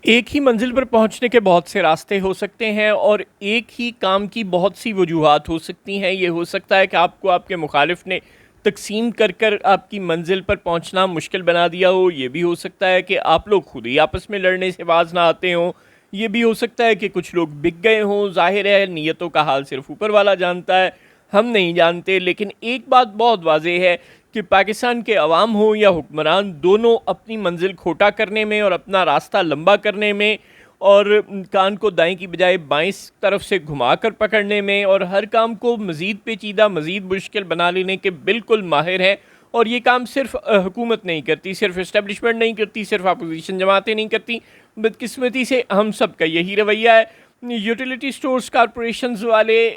ایک ہی منزل پر پہنچنے کے بہت سے راستے ہو سکتے ہیں اور ایک ہی کام کی بہت سی وجوہات ہو سکتی ہیں۔ یہ ہو سکتا ہے کہ آپ کو آپ کے مخالف نے تقسیم کر کر آپ کی منزل پر پہنچنا مشکل بنا دیا ہو۔ یہ بھی ہو سکتا ہے کہ آپ لوگ خود ہی آپس میں لڑنے سے باز نہ آتے ہوں۔ یہ بھی ہو سکتا ہے کہ کچھ لوگ بک گئے ہوں۔ ظاہر ہے نیتوں کا حال صرف اوپر والا جانتا ہے، ہم نہیں جانتے۔ لیکن ایک بات بہت واضح ہے کہ پاکستان کے عوام ہوں یا حکمران، دونوں اپنی منزل کھوٹا کرنے میں اور اپنا راستہ لمبا کرنے میں اور کان کو دائیں کی بجائے بائیں طرف سے گھما کر پکڑنے میں اور ہر کام کو مزید پیچیدہ مزید مشکل بنا لینے کے بالکل ماہر ہیں۔ اور یہ کام صرف حکومت نہیں کرتی، صرف اسٹیبلشمنٹ نہیں کرتی، صرف اپوزیشن جماعتیں نہیں کرتی، بدقسمتی سے ہم سب کا یہی رویہ ہے۔ یوٹیلیٹی سٹورز کارپوریشنز والے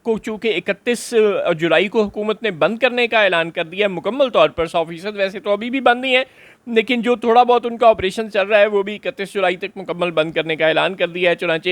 کو چونکہ 31 جولائی کو حکومت نے بند کرنے کا اعلان کر دیا ہے مکمل طور پر، 100%، ویسے تو ابھی بھی بند نہیں ہے لیکن جو تھوڑا بہت ان کا آپریشن چل رہا ہے وہ بھی 31 جولائی تک مکمل بند کرنے کا اعلان کر دیا ہے۔ چنانچہ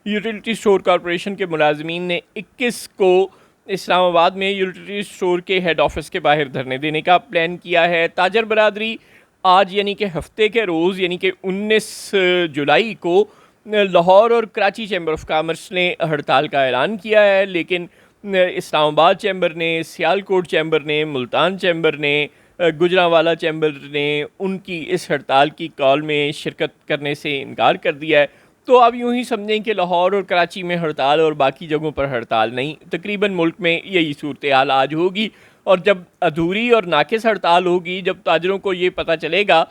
یوٹیلیٹی سٹور کارپوریشن کے ملازمین نے 21 کو اسلام آباد میں یوٹیلیٹی سٹور کے ہیڈ آفس کے باہر دھرنے دینے کا پلان کیا ہے۔ تاجر برادری آج یعنی کہ ہفتے کے روز یعنی کہ 19 جولائی کو لاہور اور کراچی چیمبر آف کامرس نے ہڑتال کا اعلان کیا ہے، لیکن اسلام آباد چیمبر نے، سیالکوٹ چیمبر نے، ملتان چیمبر نے، گجرانوالہ چیمبر نے ان کی اس ہڑتال کی کال میں شرکت کرنے سے انکار کر دیا ہے۔ تو اب یوں ہی سمجھیں کہ لاہور اور کراچی میں ہڑتال اور باقی جگہوں پر ہڑتال نہیں، تقریباً ملک میں یہی صورتحال آج ہوگی۔ اور جب ادھوری اور ناقص ہڑتال ہوگی، جب تاجروں کو یہ پتہ چلے گا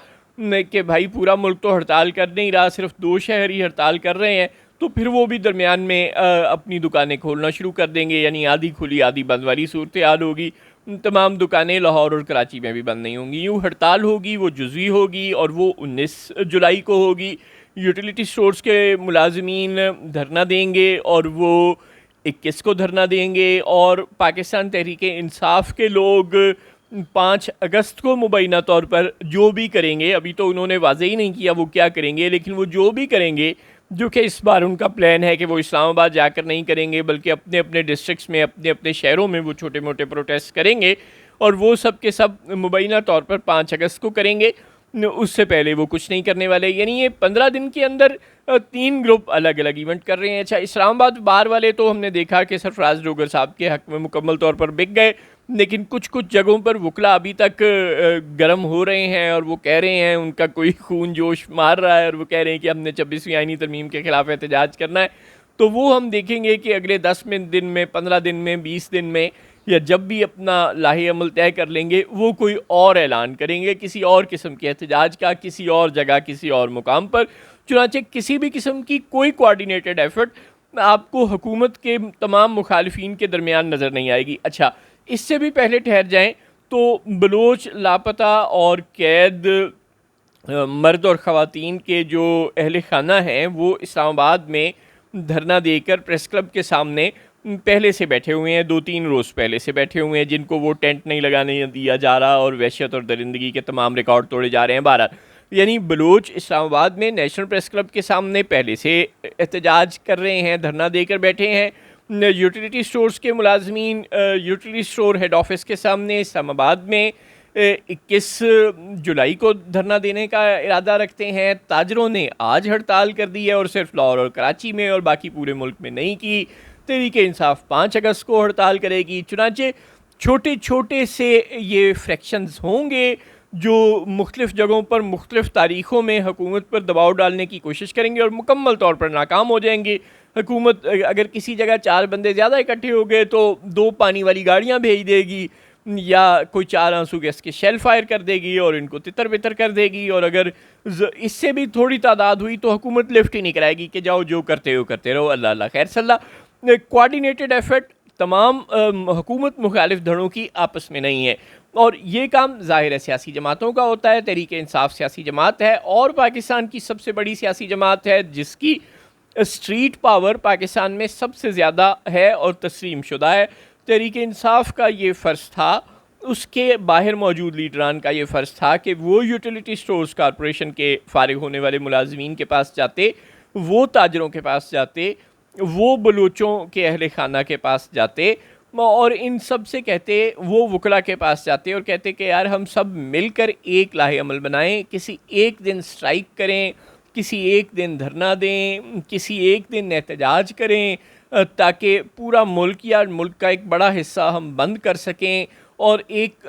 کہ بھائی پورا ملک تو ہڑتال کر نہیں رہا، صرف 2 شہر ہی ہڑتال کر رہے ہیں، تو پھر وہ بھی درمیان میں اپنی دکانیں کھولنا شروع کر دیں گے، یعنی آدھی کھلی آدھی بند والی صورتحال ہوگی۔ تمام دکانیں لاہور اور کراچی میں بھی بند نہیں ہوں گی۔ یوں ہڑتال ہوگی، وہ جزوی ہوگی اور وہ 19 جولائی کو ہوگی۔ یوٹیلیٹی سٹورز کے ملازمین دھرنا دیں گے اور وہ 21 کو دھرنا دیں گے، اور پاکستان تحریک انصاف کے لوگ 5 اگست کو مبینہ طور پر جو بھی کریں گے، ابھی تو انہوں نے واضح ہی نہیں کیا وہ کیا کریں گے، لیکن وہ جو بھی کریں گے، جو کہ اس بار ان کا پلان ہے کہ وہ اسلام آباد جا کر نہیں کریں گے بلکہ اپنے اپنے ڈسٹرکٹس میں، اپنے اپنے شہروں میں وہ چھوٹے موٹے پروٹیسٹ کریں گے، اور وہ سب کے سب مبینہ طور پر 5 اگست کو کریں گے۔ اس سے پہلے وہ کچھ نہیں کرنے والے، یعنی یہ 15 دن کے اندر 3 گروپ الگ الگ ایونٹ کر رہے ہیں۔ اچھا، اسلام آباد بار والے تو ہم نے دیکھا کہ سرفراز ڈوگر صاحب کے حق میں مکمل طور پر بک گئے، لیکن کچھ جگہوں پر وکلا ابھی تک گرم ہو رہے ہیں اور وہ کہہ رہے ہیں، ان کا کوئی خون جوش مار رہا ہے اور وہ کہہ رہے ہیں کہ ہم نے 26ویں آئینی ترمیم کے خلاف احتجاج کرنا ہے۔ تو وہ ہم دیکھیں گے کہ اگلے 10 دن میں، 15 دن میں، 20 دن میں، یا جب بھی اپنا لاہے عمل طے کر لیں گے، وہ کوئی اور اعلان کریں گے کسی اور قسم کے احتجاج کا، کسی اور جگہ، کسی اور مقام پر۔ چنانچہ کسی بھی قسم کی کوئی کوارڈینیٹڈ ایفرٹ آپ کو حکومت کے تمام مخالفین کے درمیان نظر نہیں آئے گی۔ اچھا، اس سے بھی پہلے ٹھہر جائیں تو بلوچ لاپتہ اور قید مرد اور خواتین کے جو اہل خانہ ہیں وہ اسلام آباد میں دھرنا دے کر پریس کلب کے سامنے پہلے سے بیٹھے ہوئے ہیں، 2-3 روز پہلے سے بیٹھے ہوئے ہیں، جن کو وہ ٹینٹ نہیں لگانے دیا جا رہا اور وحشت اور درندگی کے تمام ریکارڈ توڑے جا رہے ہیں۔ بہرحال یعنی بلوچ اسلام آباد میں نیشنل پریس کلب کے سامنے پہلے سے احتجاج کر رہے ہیں، دھرنا دے کر بیٹھے ہیں۔ یوٹیلیٹی سٹورز کے ملازمین یوٹیلیٹی سٹور ہیڈ آفس کے سامنے اسلام آباد میں 21 جولائی کو دھرنا دینے کا ارادہ رکھتے ہیں۔ تاجروں نے آج ہڑتال کر دی ہے، اور صرف لاہور اور کراچی میں اور باقی پورے ملک میں نہیں کی۔ تحریک انصاف 5 اگست کو ہڑتال کرے گی۔ چنانچہ چھوٹے چھوٹے سے یہ فریکشنز ہوں گے جو مختلف جگہوں پر مختلف تاریخوں میں حکومت پر دباؤ ڈالنے کی کوشش کریں گے اور مکمل طور پر ناکام ہو جائیں گے۔ حکومت اگر کسی جگہ 4 بندے زیادہ اکٹھے ہو گئے تو 2 پانی والی گاڑیاں بھیج دے گی، یا کوئی 4 آنسو گیس کے شیل فائر کر دے گی اور ان کو تتر بتر کر دے گی، اور اگر اس سے بھی تھوڑی تعداد ہوئی تو حکومت لفٹ ہی نہیں کرائے گی کہ جاؤ جو کرتے ہو کرتے رہو، اللہ اللہ خیر صلاح۔ کوارڈینیٹڈ ایفرٹ تمام حکومت مخالف دھڑوں کی آپس میں نہیں ہے، اور یہ کام ظاہر ہے سیاسی جماعتوں کا ہوتا ہے۔ تحریک انصاف سیاسی جماعت ہے اور پاکستان کی سب سے بڑی سیاسی جماعت ہے، جس کی اسٹریٹ پاور پاکستان میں سب سے زیادہ ہے اور تسلیم شدہ ہے۔ تحریک انصاف کا یہ فرض تھا، اس کے باہر موجود لیڈران کا یہ فرض تھا کہ وہ یوٹیلیٹی سٹورز کارپوریشن کے فارغ ہونے والے ملازمین کے پاس جاتے، وہ تاجروں کے پاس جاتے، وہ بلوچوں کے اہل خانہ کے پاس جاتے، اور ان سب سے کہتے، وہ وکلا کے پاس جاتے اور کہتے کہ یار ہم سب مل کر ایک لاہے عمل بنائیں، کسی ایک دن سٹرائک کریں، کسی ایک دن دھرنا دیں، کسی ایک دن احتجاج کریں تاکہ پورا ملک یا ملک کا ایک بڑا حصہ ہم بند کر سکیں اور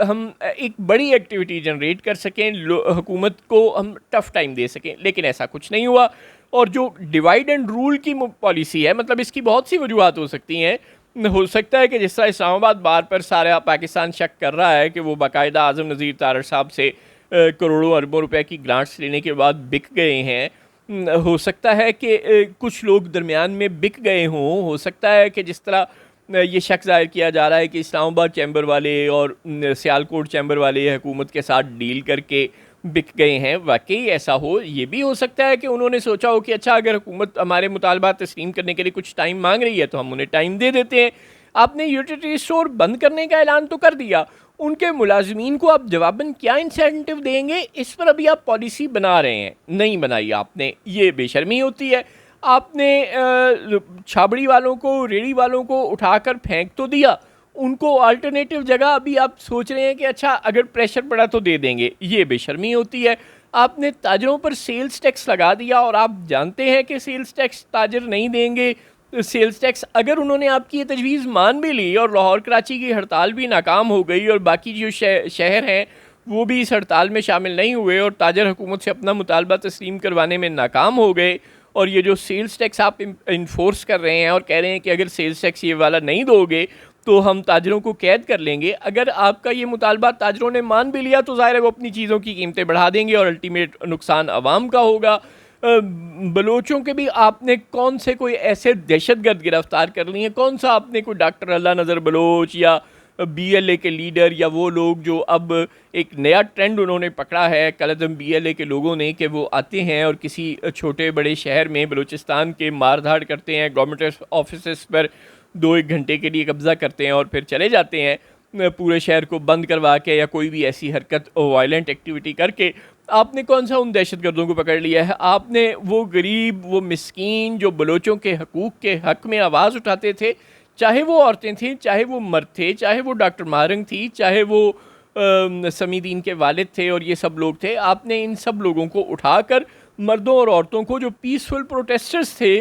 ہم ایک بڑی ایکٹیویٹی جنریٹ کر سکیں، حکومت کو ہم ٹف ٹائم دے سکیں. لیکن ایسا کچھ نہیں ہوا. اور جو ڈیوائیڈ اینڈ رول کی پالیسی ہے، مطلب اس کی بہت سی وجوہات ہو سکتی ہیں. ہو سکتا ہے کہ جس طرح اسلام آباد بار پر سارا پاکستان شک کر رہا ہے کہ وہ باقاعدہ اعظم نذیر تارڑ صاحب سے کروڑوں اربوں روپے کی گرانٹس لینے کے بعد بک گئے ہیں. ہو سکتا ہے کہ کچھ لوگ درمیان میں بک گئے ہوں. ہو سکتا ہے کہ جس طرح یہ شک ظاہر کیا جا رہا ہے کہ اسلام آباد چیمبر والے اور سیالکوٹ چیمبر والے حکومت کے ساتھ ڈیل کر کے بک گئے ہیں. واقعی ایسا ہو. یہ بھی ہو سکتا ہے کہ انہوں نے سوچا ہو کہ اچھا اگر حکومت ہمارے مطالبات تسلیم کرنے کے لیے کچھ ٹائم مانگ رہی ہے تو ہم انہیں ٹائم دے دیتے ہیں. آپ نے یوٹیلیٹی اسٹور بند کرنے کا اعلان تو کر دیا، ان کے ملازمین کو آپ جواباً کیا انسینٹیو دیں گے؟ اس پر ابھی آپ پالیسی بنا رہے ہیں، نہیں بنائی آپ نے. یہ بے شرمی ہوتی ہے. آپ نے چھابڑی والوں کو، ریڑھی والوں کو اٹھا کر پھینک تو دیا، ان کو آلٹرنیٹیو جگہ ابھی آپ سوچ رہے ہیں کہ اچھا اگر پریشر پڑا تو دے دیں گے. یہ بے شرمی ہوتی ہے. آپ نے تاجروں پر سیلز ٹیکس لگا دیا اور آپ جانتے ہیں کہ سیلز ٹیکس تاجر نہیں دیں گے. سیلز ٹیکس اگر انہوں نے آپ کی یہ تجویز مان بھی لی اور لاہور کراچی کی ہڑتال بھی ناکام ہو گئی اور باقی جو شہر ہیں وہ بھی اس ہڑتال میں شامل نہیں ہوئے اور تاجر حکومت سے اپنا مطالبہ تسلیم کروانے میں ناکام ہو گئے، اور یہ جو سیلز ٹیکس آپ انفورس کر رہے ہیں اور کہہ رہے ہیں کہ اگر سیلز ٹیکس یہ والا نہیں دو گے تو ہم تاجروں کو قید کر لیں گے، اگر آپ کا یہ مطالبہ تاجروں نے مان بھی لیا تو ظاہر ہے وہ اپنی چیزوں کی قیمتیں بڑھا دیں گے اور الٹیمیٹ نقصان عوام کا ہوگا. بلوچوں کے بھی آپ نے کون سے کوئی ایسے دہشت گرد گرفتار کر لی ہیں؟ کون سا آپ نے کوئی ڈاکٹر اللہ نظر بلوچ یا بی ایل اے کے لیڈر یا وہ لوگ جو اب ایک نیا ٹرینڈ انہوں نے پکڑا ہے کالعدم بی ایل اے کے لوگوں نے کہ وہ آتے ہیں اور کسی چھوٹے بڑے شہر میں بلوچستان کے مار دھاڑ کرتے ہیں، گورنمنٹ آفیسز پر 2-1 گھنٹے کے لیے قبضہ کرتے ہیں اور پھر چلے جاتے ہیں پورے شہر کو بند کروا کے یا کوئی بھی ایسی حرکت وائلنٹ ایکٹیویٹی کر کے. آپ نے کون سا ان دہشت گردوں کو پکڑ لیا ہے؟ آپ نے وہ غریب، وہ مسکین جو بلوچوں کے حقوق کے حق میں آواز اٹھاتے تھے، چاہے وہ عورتیں تھیں، چاہے وہ مرد تھے، چاہے وہ ڈاکٹر مہرنگ تھی، چاہے وہ سمیع الدین کے والد تھے اور یہ سب لوگ تھے، آپ نے ان سب لوگوں کو اٹھا کر مردوں اور عورتوں کو جو پیسفل پروٹیسٹرز تھے،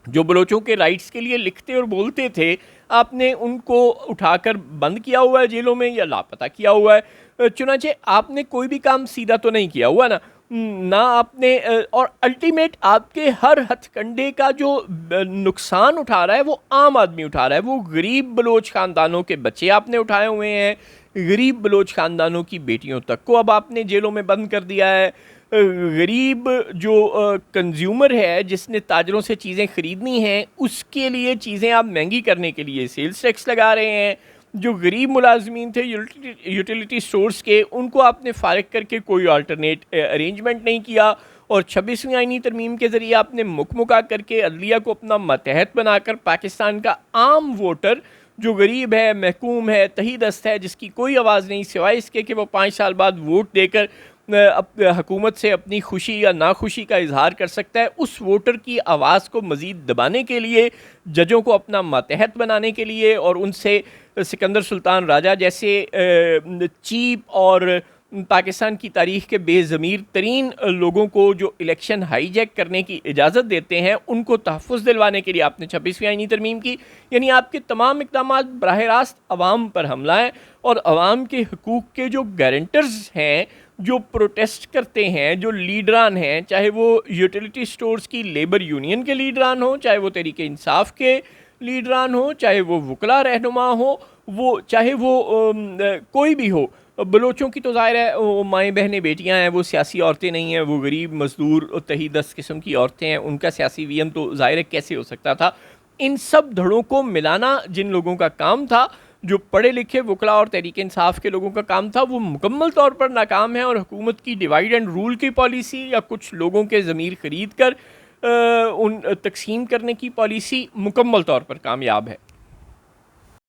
جو بلوچوں کے رائٹس کے لیے لکھتے اور بولتے تھے، آپ نے ان کو اٹھا کر بند کیا ہوا ہے جیلوں میں یا لاپتہ کیا ہوا ہے. چنانچہ آپ نے کوئی بھی کام سیدھا تو نہیں کیا ہوا نہ آپ نے، اور الٹیمیٹ آپ کے ہر ہتھ کنڈے کا جو نقصان اٹھا رہا ہے وہ عام آدمی اٹھا رہا ہے. وہ غریب بلوچ خاندانوں کے بچے آپ نے اٹھائے ہوئے ہیں، غریب بلوچ خاندانوں کی بیٹیوں تک کو اب آپ نے جیلوں میں بند کر دیا ہے. غریب جو کنزیومر ہے جس نے تاجروں سے چیزیں خریدنی ہیں اس کے لیے چیزیں آپ مہنگی کرنے کے لیے سیلز ٹیکس لگا رہے ہیں. جو غریب ملازمین تھے یوٹیلیٹی سٹورز کے، ان کو آپ نے فارغ کر کے کوئی آلٹرنیٹ ارینجمنٹ نہیں کیا، اور 26ویں آئینی ترمیم کے ذریعے آپ نے مکمکا کر کے عدلیہ کو اپنا ماتحت بنا کر پاکستان کا عام ووٹر جو غریب ہے، محکوم ہے، تہی دست ہے، جس کی کوئی آواز نہیں سوائے اس کے کہ وہ 5 سال بعد ووٹ دے کر حکومت سے اپنی خوشی یا ناخوشی کا اظہار کر سکتا ہے، اس ووٹر کی آواز کو مزید دبانے کے لیے، ججوں کو اپنا ماتحت بنانے کے لیے اور ان سے سکندر سلطان راجہ جیسے چیپ اور پاکستان کی تاریخ کے بے ضمیر ترین لوگوں کو جو الیکشن ہائی جیک کرنے کی اجازت دیتے ہیں ان کو تحفظ دلوانے کے لیے آپ نے 26ویں آئینی ترمیم کی. یعنی آپ کے تمام اقدامات براہ راست عوام پر حملہ ہیں، اور عوام کے حقوق کے جو گارنٹرز ہیں، جو پروٹیسٹ کرتے ہیں، جو لیڈران ہیں، چاہے وہ یوٹیلیٹی سٹورز کی لیبر یونین کے لیڈران ہوں، چاہے وہ تحریک انصاف کے لیڈران ہوں، چاہے وہ وکلا رہنما ہوں، وہ چاہے وہ کوئی بھی ہو، بلوچوں کی تو ظاہر ہے وہ مائیں بہنیں بیٹیاں ہیں، وہ سیاسی عورتیں نہیں ہیں، وہ غریب مزدور اور تہی دست قسم کی عورتیں ہیں، ان کا سیاسی ویم تو ظاہر ہے کیسے ہو سکتا تھا. ان سب دھڑوں کو ملانا جن لوگوں کا کام تھا، جو پڑھے لکھے وکلا اور تحریک انصاف کے لوگوں کا کام تھا، وہ مکمل طور پر ناکام ہے، اور حکومت کی ڈیوائیڈ اینڈ رول کی پالیسی یا کچھ لوگوں کے ضمیر خرید کر ان تقسیم کرنے کی پالیسی مکمل طور پر کامیاب ہے.